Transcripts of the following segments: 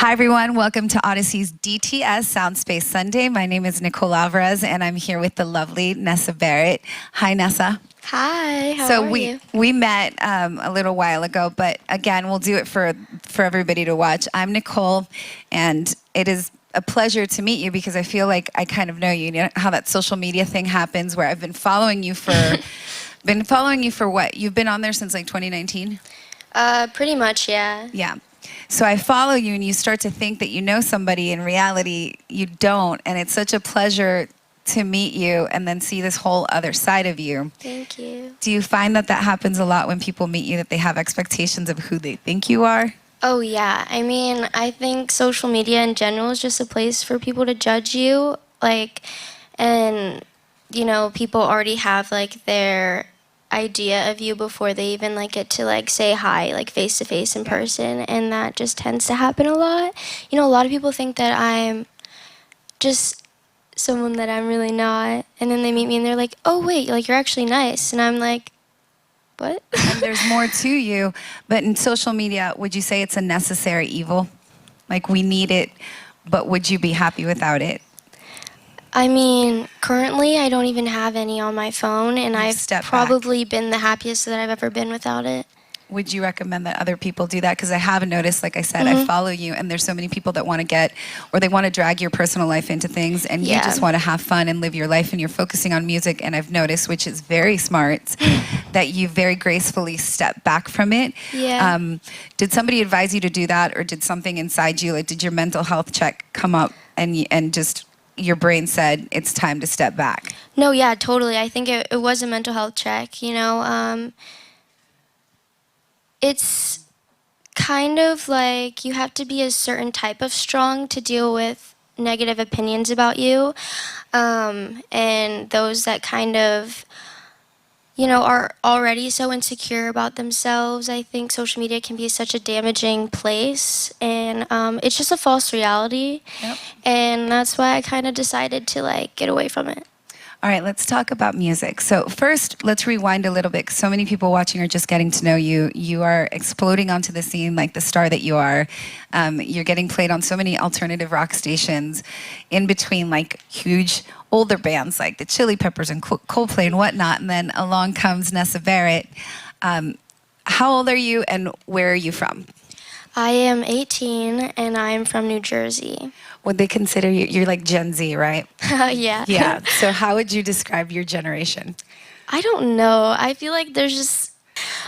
Hi, everyone. Welcome to Odyssey's DTS Sound Space Sunday. My name is Nicole Alvarez, and I'm here with the lovely Nessa Barrett. Hi, Nessa. Hi, how are you? We met a little while ago, but again, we'll do it for everybody to watch. I'm Nicole, and it is a pleasure to meet you because I feel like I kind of know you. You know how that social media thing happens where I've been following you for, what? You've been on there since like 2019? Pretty much, yeah. Yeah. So I follow you and you start to think that you know somebody. In reality, you don't. And it's such a pleasure to meet you and then see this whole other side of you. Thank you. Do you find that that happens a lot when people meet you, that they have expectations of who they think you are? Oh, yeah. I mean, I think social media in general is just a place for people to judge you. And, you know, people already have, their idea of you before they even get to say hi face to face in person, and that just tends to happen a lot. You know, a lot of people think that I'm just someone that I'm really not, and then they meet me and they're like, oh wait, you're actually nice, and I'm like, what? And there's more to you, but in social media, would you say it's a necessary evil? Like, we need it, but would you be happy without it? I mean, currently I don't even have any on my phone, and I've probably been the happiest that I've ever been without it. Would you recommend that other people do that? Because I have noticed, like I said, I follow you, and there's so many people that want to get, or they want to drag your personal life into things, and you just want to have fun and live your life, and you're focusing on music, and I've noticed, which is very smart, that you very gracefully step back from it. Yeah. Did somebody advise you to do that, or did something inside you, did your mental health check come up, and just your brain said, it's time to step back? No, yeah, totally. I think it was a mental health check, you know. It's kind of like you have to be a certain type of strong to deal with negative opinions about you. And those that kind of, you know, are already so insecure about themselves. I think social media can be such a damaging place, and it's just a false reality. Yep. And that's why I kind of decided to get away from it. All right, let's talk about music. So first, let's rewind a little bit, 'cause so many people watching are just getting to know you. You are exploding onto the scene like the star that you are. You're getting played on so many alternative rock stations, in between huge older bands like the Chili Peppers and Coldplay and whatnot, and then along comes Nessa Barrett. How old are you, and where are you from? I am 18, and I'm from New Jersey. Would they consider you're like Gen Z, right? Yeah. Yeah. So how would you describe your generation? I don't know. I feel like there's just...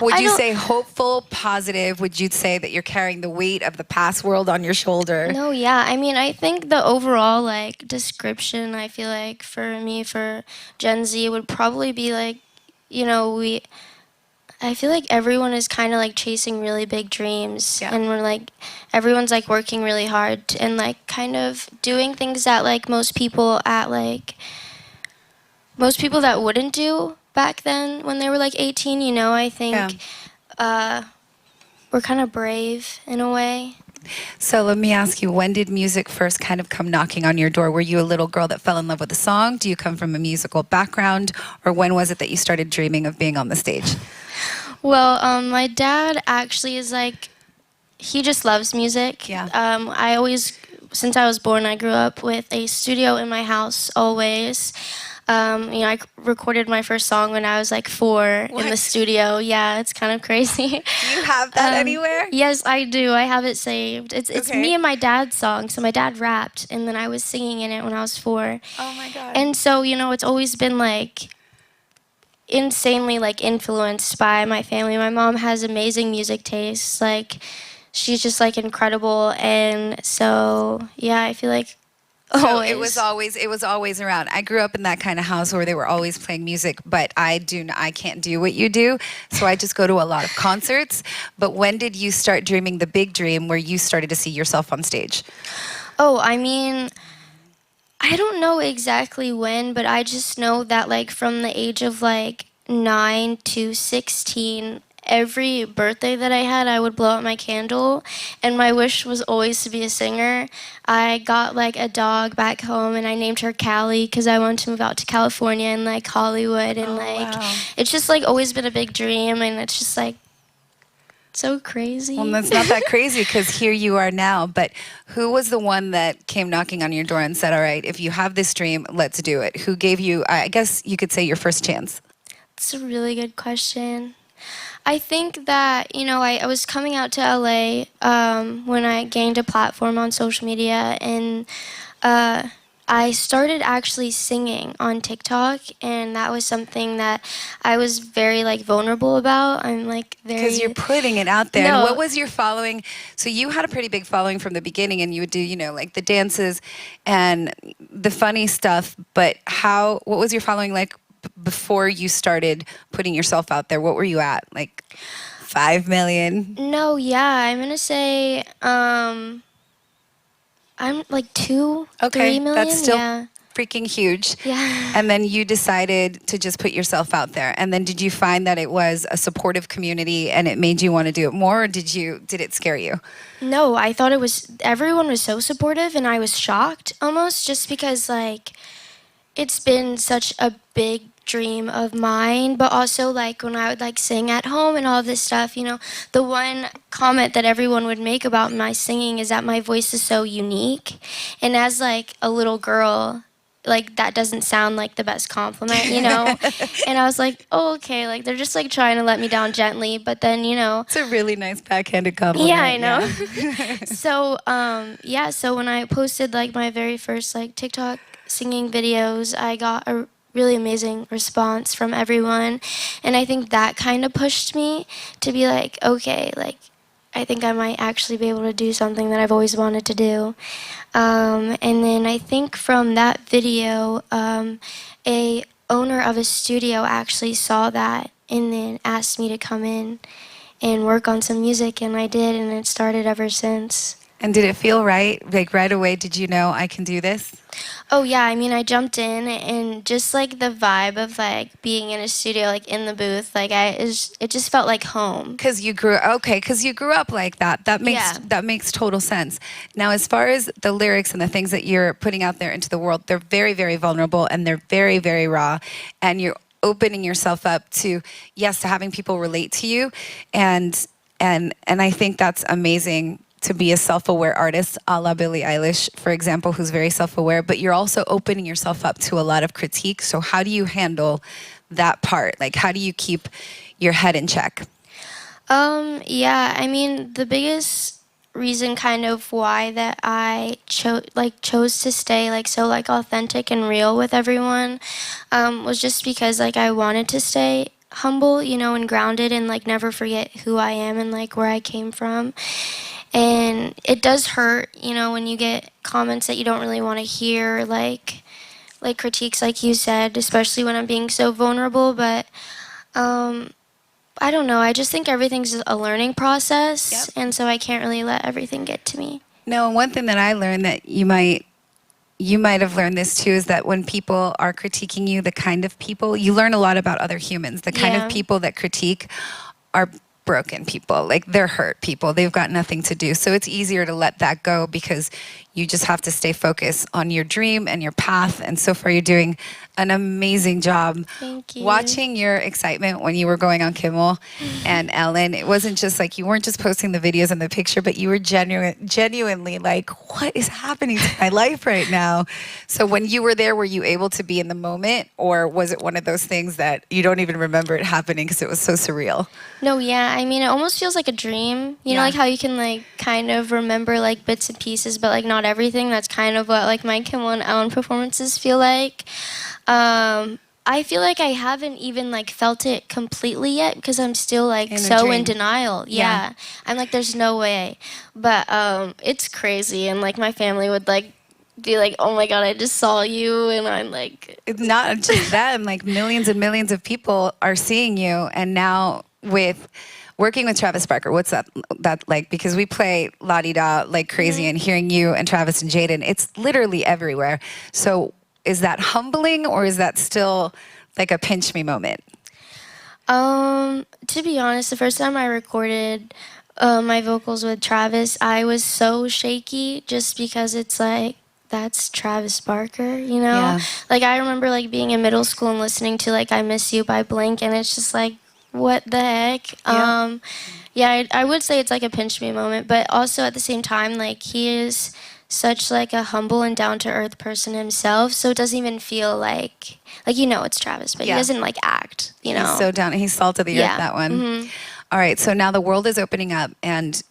Would you say hopeful, positive? Would you say that you're carrying the weight of the past world on your shoulder? No, yeah. I mean, I think the overall description, I feel like for me, for Gen Z, would probably be you know, I feel like everyone is kind of chasing really big dreams, and we're everyone's working really hard and kind of doing things that most people that wouldn't do back then when they were 18. You know, I think we're kind of brave in a way. So let me ask you, when did music first kind of come knocking on your door? Were you a little girl that fell in love with a song? Do you come from a musical background? Or when was it that you started dreaming of being on the stage? Well, my dad actually is he just loves music. Yeah. I always, since I was born, I grew up with a studio in my house always. You know, I recorded my first song when I was 4 in the studio. Yeah, it's kind of crazy. Do you have that anywhere? Yes, I do. I have it saved. It's me and my dad's song. So my dad rapped, and then I was singing in it when I was 4. Oh my God. And so, you know, it's always been insanely influenced by my family. My mom has amazing music tastes. She's just incredible, and so yeah, I feel so it was always around. I grew up in that kind of house where they were always playing music, but I can't do what you do, so I just go to a lot of concerts. But when did you start dreaming the big dream where you started to see yourself on stage? Oh, I mean, I don't know exactly when, but I just know that from the age of 9 to 16, every birthday that I had, I would blow out my candle, and my wish was always to be a singer. I got a dog back home, and I named her Callie because I wanted to move out to California and Hollywood, and wow. it's just always been a big dream, and it's just so crazy. Well, that's not that crazy because here you are now. But who was the one that came knocking on your door and said, all right, if you have this dream, let's do it? Who gave you, I guess you could say, your first chance? It's a really good question. I think that, you know, I was coming out to LA when I gained a platform on social media, and I started actually singing on TikTok, and that was something that I was very like vulnerable about. I'm like very, because you're putting it out there. No. And what was your following? So you had a pretty big following from the beginning, and you would do, you know, like the dances and the funny stuff. But what was your following like before you started putting yourself out there? What were you at? Like 5 million? No, yeah, I'm gonna say I'm like 3 million. That's still yeah. freaking huge. Yeah. And then you decided to just put yourself out there. And then did you find that it was a supportive community and it made you want to do it more, or did it scare you? No, I thought everyone was so supportive, and I was shocked almost, just because like it's been such a big dream of mine, but also like when I would like sing at home and all of this stuff, you know, the one comment that everyone would make about my singing is that my voice is so unique. And as like a little girl, like that doesn't sound like the best compliment, you know? And I was like, oh, okay, like they're just like trying to let me down gently, but then, you know. It's a really nice backhanded compliment. Yeah, I know. Yeah. So when I posted like my very first like TikTok singing videos, I got a really amazing response from everyone, and I think that kind of pushed me to be like, okay, like I think I might actually be able to do something that I've always wanted to do. And then I think from that video, a owner of a studio actually saw that and then asked me to come in and work on some music, and I did, and it started ever since. And did it feel right? Like right away, did you know I can do this? Oh yeah, I mean, I jumped in, and just like the vibe of like being in a studio, like in the booth, like it just felt like home. Because you grew up like that. That makes total sense. Now, as far as the lyrics and the things that you're putting out there into the world, they're very, very vulnerable, and they're very, very raw, and you're opening yourself up to having people relate to you, and I think that's amazing. To be a self-aware artist, a la Billie Eilish, for example, who's very self-aware, but you're also opening yourself up to a lot of critique. So how do you handle that part? Like, how do you keep your head in check? Yeah, I mean, the biggest reason kind of why that I chose to stay like so like authentic and real with everyone was just because like I wanted to stay humble, you know, and grounded, and like never forget who I am and like where I came from. And it does hurt, you know, when you get comments that you don't really want to hear, like critiques, like you said, especially when I'm being so vulnerable. But I don't know. I just think everything's a learning process, and so I can't really let everything get to me. No, one thing that I learned that you might have learned this too, is that when people are critiquing you, the kind of people, you learn a lot about other humans. The kind of people that critique are broken people, like they're hurt people. They've got nothing to do. So it's easier to let that go because you just have to stay focused on your dream and your path. And so far, you're doing an amazing job. Thank you. Watching your excitement when you were going on Kimmel and Ellen, it wasn't just like you weren't just posting the videos and the picture, but you were genuinely like, what is happening to my life right now? So when you were there, were you able to be in the moment, or was it one of those things that you don't even remember it happening because it was so surreal? No, yeah. I mean, it almost feels like a dream. You know, like how you can like kind of remember like bits and pieces, but like not everything. That's kind of what like my Kimmel and Ellen performances feel like. I feel like I haven't even like felt it completely yet because I'm still like in denial. Yeah. I'm like, there's no way. But it's crazy, and like my family would like be like, oh my God, I just saw you, and I'm like, it's not just them, like millions and millions of people are seeing you. And now with working with Travis Barker, what's that like? Because we play La Di Da like crazy, and hearing you and Travis and Jaden, it's literally everywhere. So is that humbling, or is that still like a pinch me moment? To be honest, the first time I recorded my vocals with Travis, I was so shaky just because it's like, that's Travis Barker, you know? Yeah. Like I remember like being in middle school and listening to like I Miss You by Blink, and it's just like, what the heck? Yeah, I would say it's like a pinch me moment, but also at the same time, like he is such like a humble and down to earth person himself, so it doesn't even feel like it's Travis, but he doesn't like act, you know. He's so down. He's salt of the earth, that one. All right, so now the world is opening up, and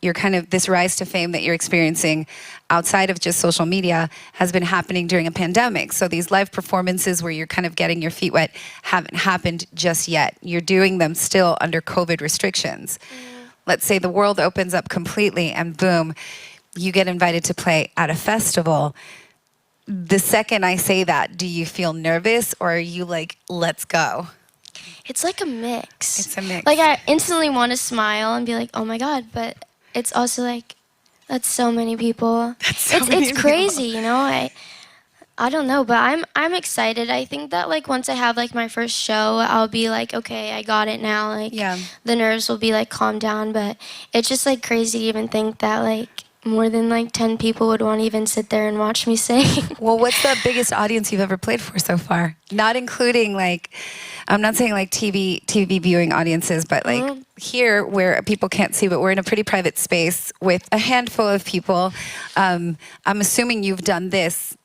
you're kind of this rise to fame that you're experiencing outside of just social media has been happening during a pandemic. So these live performances where you're kind of getting your feet wet haven't happened just yet. You're doing them still under COVID restrictions. Let's say the world opens up completely and boom, you get invited to play at a festival. The second I say that, do you feel nervous or are you like, let's go? It's like a mix. It's a mix. Like I instantly want to smile and be like, oh my God, but it's also like, that's so many people. It's crazy, you know. I don't know, but I'm excited. I think that like once I have like my first show, I'll be like, okay, I got it now. Like the nerves will be like calmed down, but it's just like crazy to even think that like more than like 10 people would want to even sit there and watch me sing. Well, what's the biggest audience you've ever played for so far? Not including like, I'm not saying like TV viewing audiences, but like here where people can't see, but we're in a pretty private space with a handful of people. I'm assuming you've done this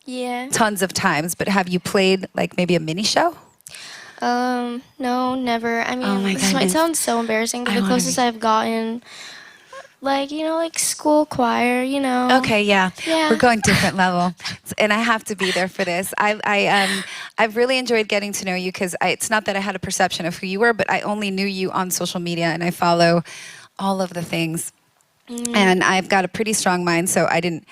tons of times, but have you played like maybe a mini show? No, never. I mean, this might sound so embarrassing, but the closest I've gotten, like, you know, like school choir, you know. Okay, yeah. We're going different level. And I have to be there for this. I've really enjoyed getting to know you because it's not that I had a perception of who you were, but I only knew you on social media and I follow all of the things. And I've got a pretty strong mind, so I didn't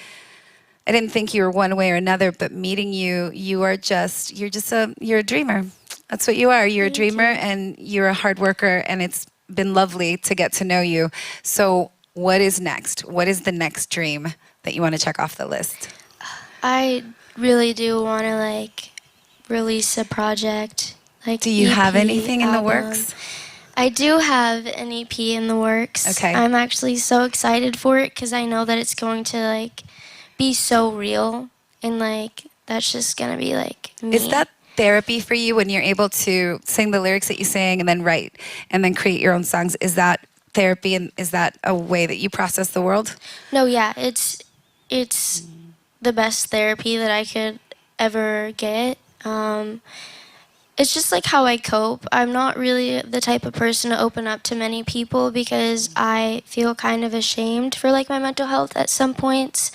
think you were one way or another, but meeting you, you're a dreamer. That's what you are. You're a dreamer and you're a hard worker, and it's been lovely to get to know you. So what is next? What is the next dream that you want to check off the list? I really do want to like release a project. Like, do you have anything in the album. works? I do have an EP in the works. Okay. I'm actually so excited for it because I know that it's going to like be so real, and like that's just gonna be like me. Is that therapy for you when you're able to sing the lyrics that you sang and then write and then create your own songs? Is that therapy, and is that a way that you process the world? No, yeah, it's the best therapy that I could ever get. It's just like how I cope. I'm not really the type of person to open up to many people because I feel kind of ashamed for like my mental health at some points.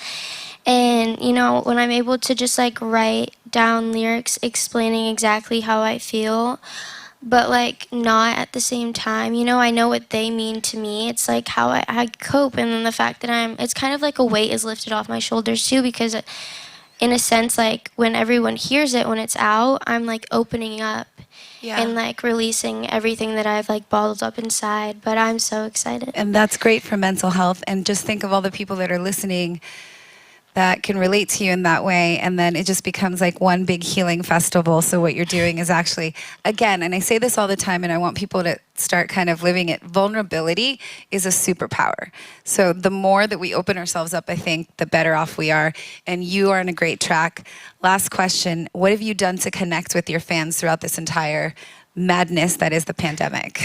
And, you know, when I'm able to just like write down lyrics explaining exactly how I feel, but like not at the same time, you know, I know what they mean to me. It's like how I cope, and then the fact that it's kind of like a weight is lifted off my shoulders too, because in a sense, like when everyone hears it, when it's out, I'm like opening up and like releasing everything that I've like bottled up inside. But I'm so excited. And that's great for mental health. And just think of all the people that are listening that can relate to you in that way, and then it just becomes like one big healing festival. So what you're doing is actually, again, and I say this all the time, and I want people to start kind of living it, vulnerability is a superpower. So the more that we open ourselves up, I think, the better off we are, and you are on a great track. Last question, what have you done to connect with your fans throughout this entire madness that is the pandemic?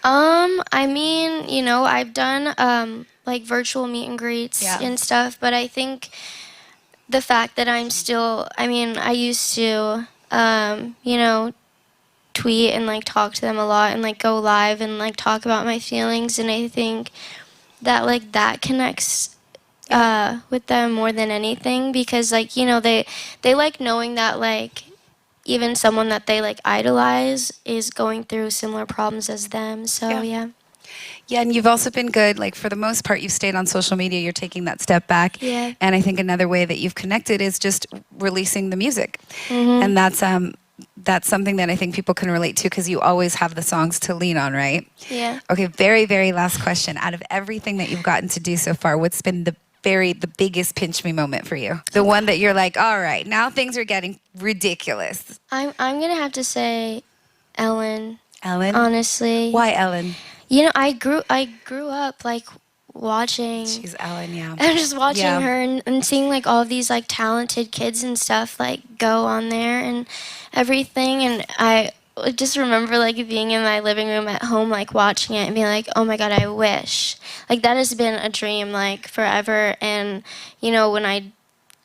I mean, you know, I've done like virtual meet and greets and stuff, but I think the fact that I'm still, I mean, I used to, you know, tweet and like talk to them a lot and like go live and like talk about my feelings, and I think that like that connects with them more than anything, because like, you know, they like knowing that like even someone that they like idolize is going through similar problems as them. So yeah. Yeah, and you've also been good, like for the most part, you've stayed on social media, you're taking that step back. Yeah. And I think another way that you've connected is just releasing the music. And that's something that I think people can relate to, because you always have the songs to lean on, right? Yeah. Okay, very, very last question. Out of everything that you've gotten to do so far, what's been the biggest pinch me moment for you? The one that you're like, all right, now things are getting ridiculous. I'm gonna have to say Ellen. Ellen? Honestly. Why Ellen? You know, I grew up like watching. She's Ellen, yeah. And just watching her and seeing like all these like talented kids and stuff like go on there and everything. And I just remember like being in my living room at home, like watching it and being like, oh my God, I wish. Like that has been a dream like forever. And you know, when I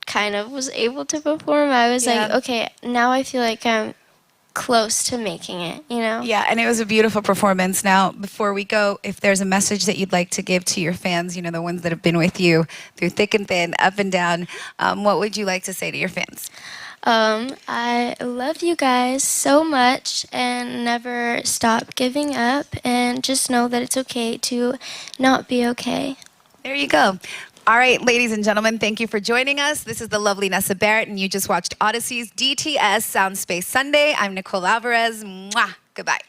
kind of was able to perform, I was like, okay, now I feel like I'm close to making it, you know? Yeah, and it was a beautiful performance. Now, before we go, if there's a message that you'd like to give to your fans, you know, the ones that have been with you through thick and thin, up and down, what would you like to say to your fans? I love you guys so much, and never stop giving up, and just know that it's okay to not be okay. There you go. All right, ladies and gentlemen, thank you for joining us. This is the lovely Nessa Barrett, and you just watched Odyssey's DTS Sound Space Sunday. I'm Nicole Alvarez. Mwah. Goodbye.